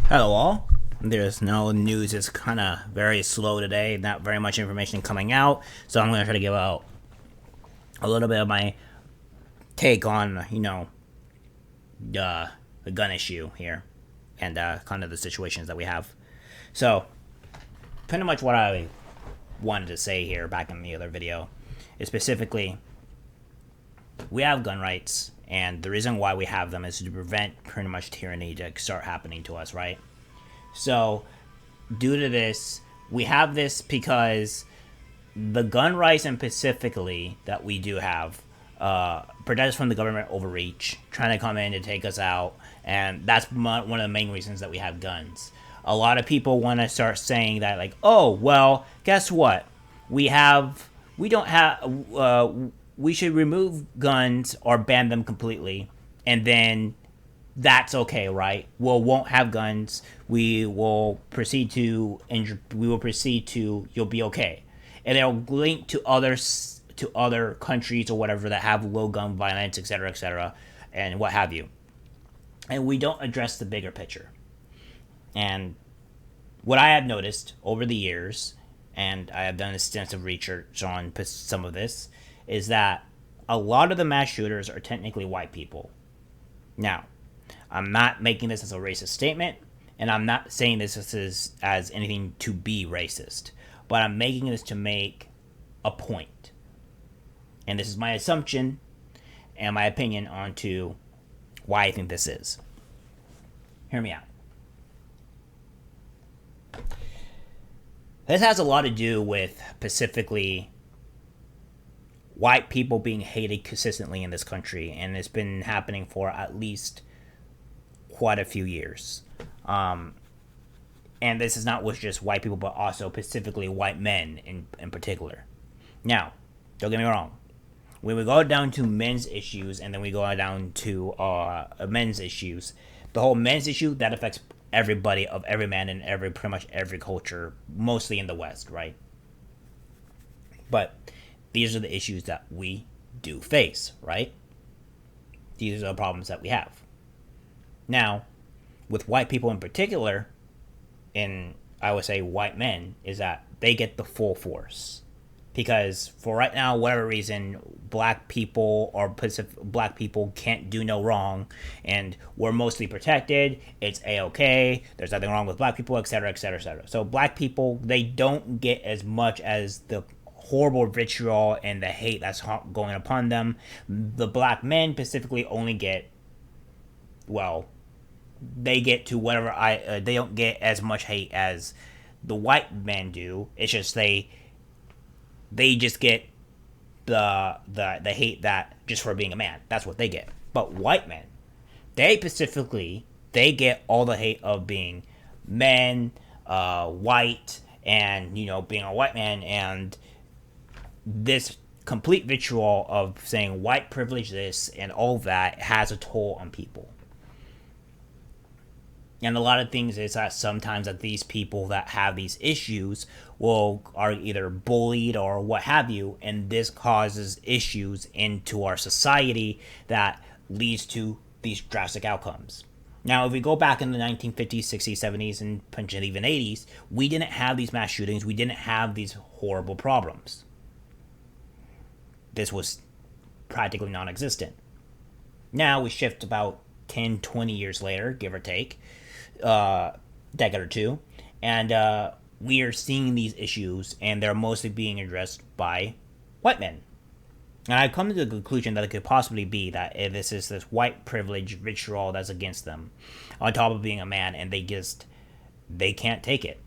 Hello all. There's no news. It's kind of very slow today. Not very much information coming out. So I'm going to try to give out a little bit of my take on, the gun issue here and kind of the situations that we have. So pretty much what I wanted to say here back in the other video is specifically we have gun rights, and the reason why we have them is to prevent pretty much tyranny to start happening to us, right? So, due to this, we have this because the gun rights, and specifically that we do have, protect us from the government overreach, trying to come in to take us out, and that's one of the main reasons that we have guns. A lot of people want to start saying that, like, oh, well, guess what? We don't have, we should remove guns or ban them completely, and then that's okay, right? We won't have guns. We will proceed to you'll be okay, and they'll link to other countries or whatever that have low gun violence, etc., and what have you. And we don't address the bigger picture. And what I have noticed over the years, and I have done extensive research on some of this, is that a lot of the mass shooters are technically white people. Now, I'm not making this as a racist statement, and I'm not saying this as anything to be racist, but I'm making this to make a point. And this is my assumption and my opinion onto why I think this is. Hear me out. This has a lot to do with specifically white people being hated consistently in this country, and it's been happening for at least quite a few years. And this is not with just white people, but also specifically white men in particular. Now, don't get me wrong. When we go down to men's issues and then we go down to men's issues, the whole men's issue, that affects everybody of every man in pretty much every culture, mostly in the West, right? But these are the issues that we do face, right? These are the problems that we have. Now, with white people in particular, and I would say white men, is that they get the full force. Because for right now, whatever reason, black people can't do no wrong, and we're mostly protected. It's a-okay. There's nothing wrong with black people, etc., etc., etc. So black people, they don't get as much as the horrible vitriol and the hate that's going upon them. The black men specifically only get, well, they get to whatever they don't get as much hate as the white men do. It's just they just get the hate that just for being a man. That's what they get. But white men, they get all the hate of being men, white, and being a white man, and this complete vitriol of saying white privilege this and all that has a toll on people. And a lot of things is that sometimes that these people that have these issues are either bullied or what have you, and this causes issues into our society that leads to these drastic outcomes. Now, if we go back in the 1950s, 60s, 70s, and even 80s, we didn't have these mass shootings. We didn't have these horrible problems. This was practically non-existent. Now we shift about 10, 20 years later, give or take, decade or two, and we are seeing these issues, and they're mostly being addressed by white men. And I've come to the conclusion that it could possibly be that this is this white privilege vitriol that's against them, on top of being a man, and they can't take it.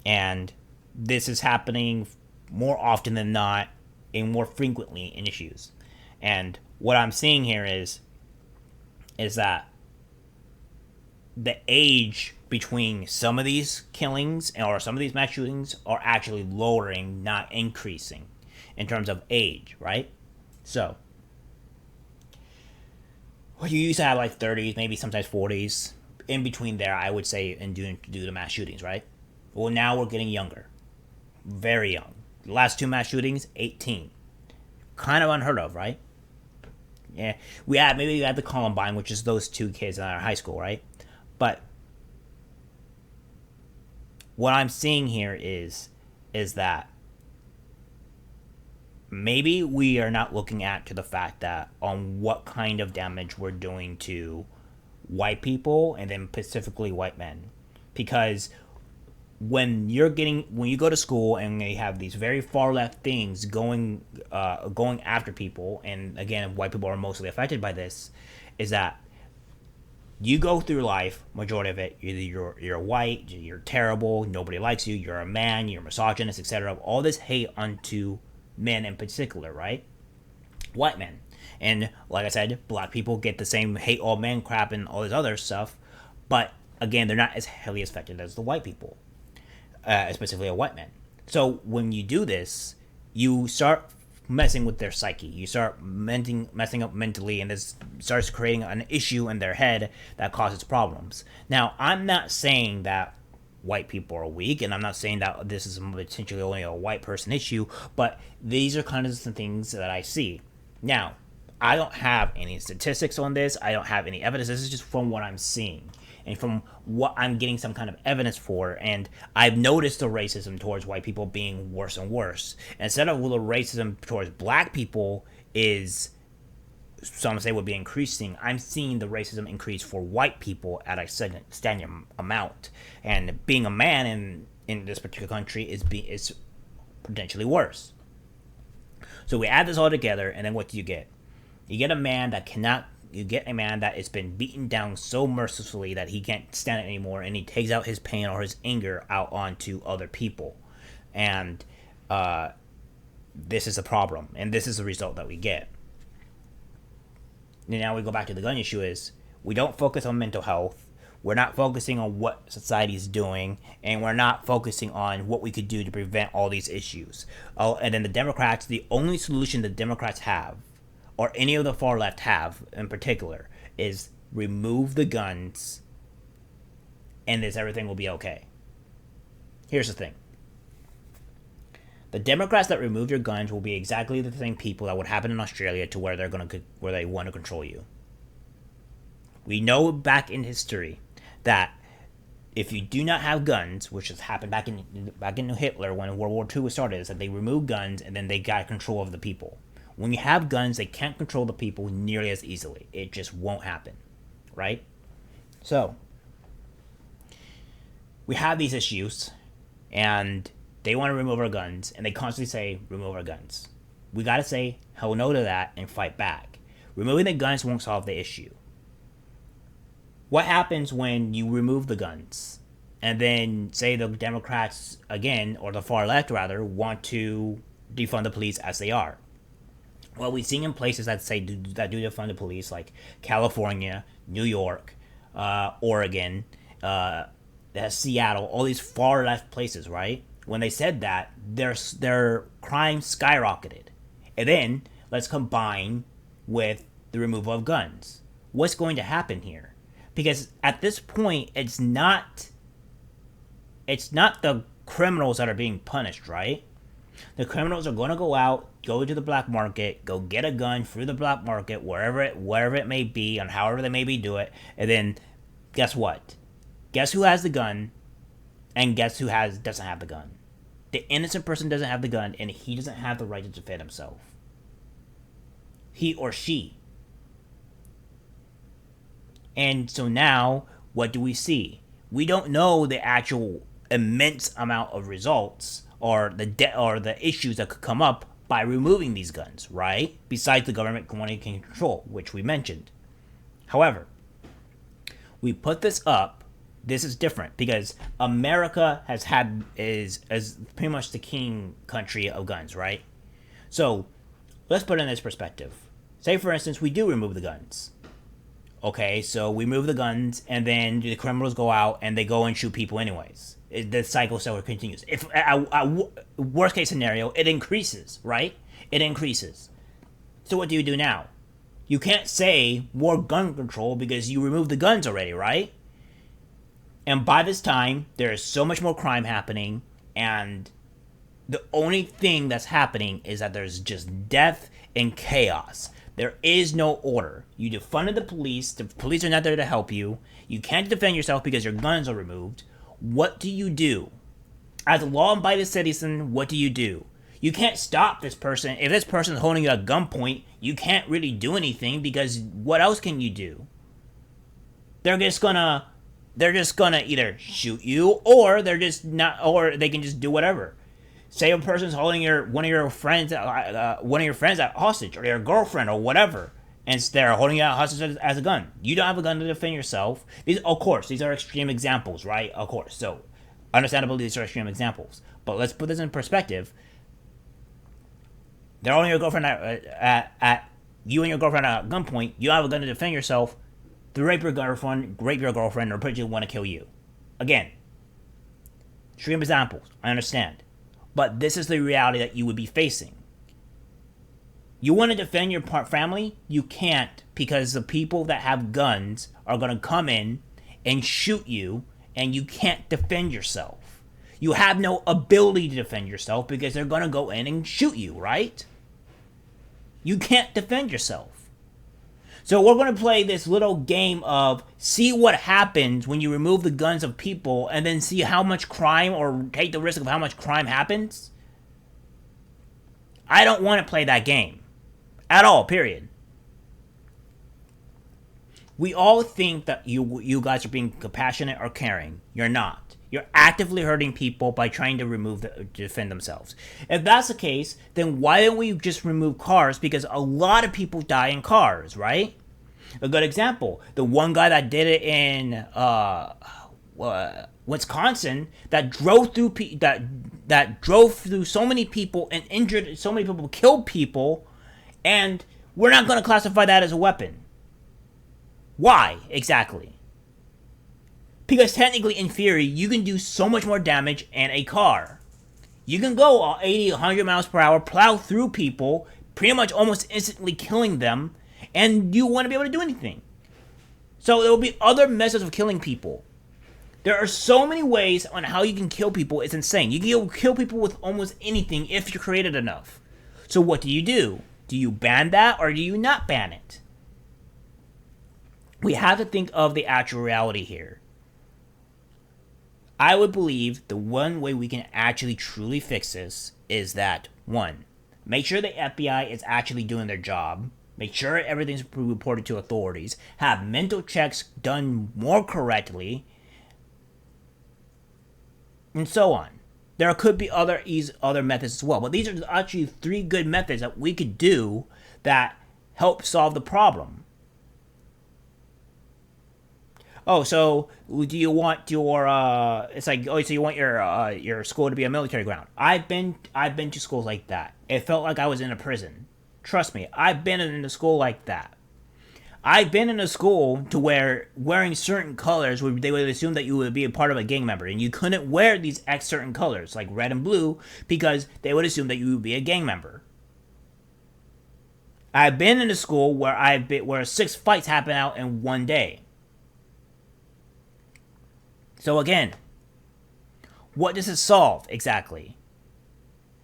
And this is happening more often than not, and more frequently in issues. And what I'm seeing here is that the age between some of these killings or some of these mass shootings are actually lowering, not increasing, in terms of age, right? So, you used to have like 30s, maybe sometimes 40s. In between there, I would say, and do the mass shootings, right? Well, now we're getting younger. Very young. The last two mass shootings, 18. Kind of unheard of, right? Yeah, we had the Columbine, which is those two kids in our high school, right? But what I'm seeing here is that maybe we are not looking at to the fact that on what kind of damage we're doing to white people and then specifically white men, because when you go to school and they have these very far left things going after people, and again white people are mostly affected by this, is that you go through life, majority of it, you're white, you're terrible, nobody likes you, you're a man, you're misogynist, etc. All this hate unto men in particular, right? White men. And like I said, black people get the same hate all men crap and all this other stuff, but again, they're not as heavily affected as the white people, specifically a white man. So when you do this, you start messing with their psyche. You start messing up mentally, and this starts creating an issue in their head that causes problems. Now, I'm not saying that white people are weak, and I'm not saying that this is potentially only a white person issue, but these are kind of some things that I see. Now, I don't have any statistics on this. I don't have any evidence. This is just from what I'm seeing and from what I'm getting some kind of evidence for. And I've noticed the racism towards white people being worse and worse. Instead of the racism towards black people is, some say, would be increasing, I'm seeing the racism increase for white people at a staggering amount. And being a man in this particular country is potentially worse. So we add this all together, and then what do you get? You get a man that has been beaten down so mercilessly that he can't stand it anymore, and he takes out his pain or his anger out onto other people. And this is a problem, and this is the result that we get. And now we go back to the gun issue is, we don't focus on mental health, we're not focusing on what society is doing, and we're not focusing on what we could do to prevent all these issues. Oh, and then the Democrats, the only solution the Democrats have, or any of the far left have in particular, is remove the guns and everything will be okay. Here's the thing. The Democrats that remove your guns will be exactly the same people that would happen in Australia to where where they want to control you. We know back in history that if you do not have guns, which has happened back in Hitler when World War II was started, is that they removed guns and then they got control of the people. When you have guns, they can't control the people nearly as easily. It just won't happen, right? So, we have these issues, and they want to remove our guns, and they constantly say, remove our guns. We gotta say hell no to that and fight back. Removing the guns won't solve the issue. What happens when you remove the guns, and then say the Democrats, again, or the far left rather, want to defund the police as they are? Well, we've seen in places that do defund the police, like California, New York, Oregon, Seattle, all these far left places, right? When they said that, their crime skyrocketed. And then let's combine with the removal of guns. What's going to happen here? Because at this point, it's not the criminals that are being punished, right? The criminals are going to go out, go to the black market, go get a gun through the black market, wherever it may be, and however they maybe do it, and then guess what? Guess who has the gun, and guess who doesn't have the gun? The innocent person doesn't have the gun, and he doesn't have the right to defend himself. He or she. And so now, what do we see? We don't know the actual immense amount of results or the issues that could come up by removing these guns, right? Besides the government wanting to control, which we mentioned. However, we put this up. This is different because America is pretty much the king country of guns, right? So let's put it in this perspective. Say, for instance, we do remove the guns. Okay, so we remove the guns, and then the criminals go out and they go and shoot people anyways. The cycle still continues. If worst case scenario, it increases, right? It increases. So what do you do now? You can't say more gun control because you removed the guns already, right? And by this time, there is so much more crime happening, and the only thing that's happening is that there's just death and chaos. There is no order. You defunded the police are not there to help you. You can't defend yourself because your guns are removed. What do? As a law-abiding citizen, what do? You can't stop this person. If this person is holding you at gunpoint, you can't really do anything because what else can you do? They're just gonna either shoot you or they're just not, or they can just do whatever. Say a person's holding one of your friends at hostage, or your girlfriend, or whatever, and they're holding you at hostage as a gun. You don't have a gun to defend yourself. Of course, these are extreme examples, right? Of course, so understandably, these are extreme examples. But let's put this in perspective. They're holding your girlfriend at you and your girlfriend at gunpoint. You have a gun to defend yourself. They rape your girlfriend, or potentially want to kill you. Again, extreme examples. I understand. But this is the reality that you would be facing. You want to defend your family? You can't, because the people that have guns are going to come in and shoot you, and you can't defend yourself. You have no ability to defend yourself because they're going to go in and shoot you, right? You can't defend yourself. So we're going to play this little game of see what happens when you remove the guns of people and then see how much crime, or take the risk of how much crime happens. I don't want to play that game. At all, period. We all think that you guys are being compassionate or caring. You're not. You're actively hurting people by trying to defend themselves. If that's the case, then why don't we just remove cars? Because a lot of people die in cars, right? A good example, the one guy that did it in Wisconsin, that drove through so many people and injured so many people, killed people, and we're not going to classify that as a weapon. Why exactly? Because technically, in theory, you can do so much more damage in a car. You can go 80, 100 miles per hour, plow through people, pretty much almost instantly killing them, and you want to be able to do anything. So there will be other methods of killing people. There are so many ways on how you can kill people, it's insane. You can kill people with almost anything if you're creative enough. So what do? Do you ban that, or do you not ban it? We have to think of the actual reality here. I would believe the one way we can actually truly fix this is that, one, make sure the FBI is actually doing their job. Make sure everything's reported to authorities. Have mental checks done more correctly. And so on. There could be other methods as well. But these are actually 3 good methods that we could do that help solve the problem. Oh, so do you want your it's like, oh, so you want your school to be a military ground? I've been to schools like that. It felt like I was in a prison. Trust me, I've been in a school like that. I've been in a school to where wearing certain colors, they would assume that you would be a part of a gang member, and you couldn't wear these certain colors like red and blue because they would assume that you would be a gang member. I've been in a school where 6 fights happen out in one day. So again, what does it solve exactly?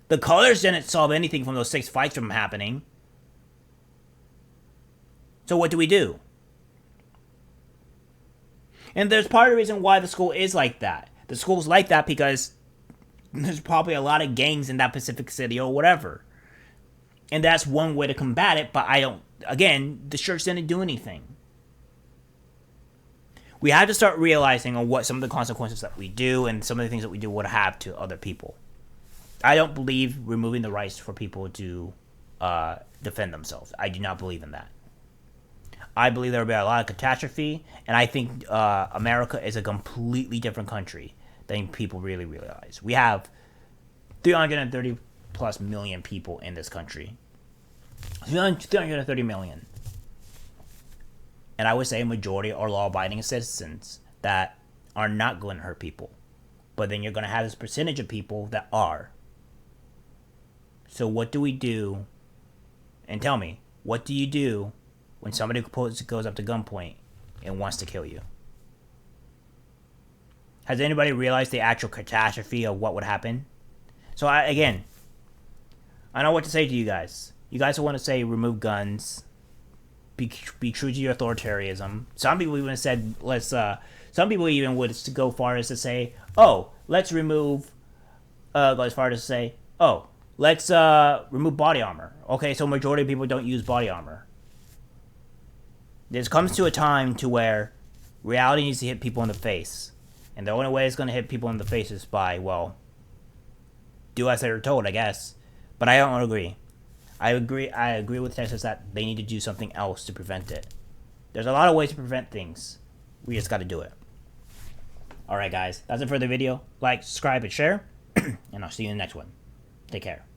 The colors didn't solve anything from those 6 fights from happening. So what do? And there's part of the reason why the school is like that. The school's like that because there's probably a lot of gangs in that Pacific City or whatever. And that's one way to combat it, but the church didn't do anything. We have to start realizing on what some of the consequences that we do and some of the things that we do would have to other people. I don't believe removing the rights for people to defend themselves. I do not believe in that. I believe there will be a lot of catastrophe, and I think America is a completely different country than people really realize. We have 330 plus million people in this country. 330 million. And I would say a majority are law-abiding citizens that are not going to hurt people. But then you're going to have this percentage of people that are. So what do we do? And tell me, what do you do when somebody goes up to gunpoint and wants to kill you? Has anybody realized the actual catastrophe of what would happen? So I know what to say to you guys. You guys want to say remove guns. Be true to your authoritarianism. Some people even said some people even would go far as to say, oh, let's remove go as far as to say, oh, let's remove body armor. Okay, so majority of people don't use body armor. This comes to a time to where reality needs to hit people in the face. And the only way it's going to hit people in the face is by, well, do as they're told, I guess. But I don't agree. I agree with Texas that they need to do something else to prevent it. There's a lot of ways to prevent things. We just got to do it. Alright guys, that's it for the video. Like, subscribe, and share. And I'll see you in the next one. Take care.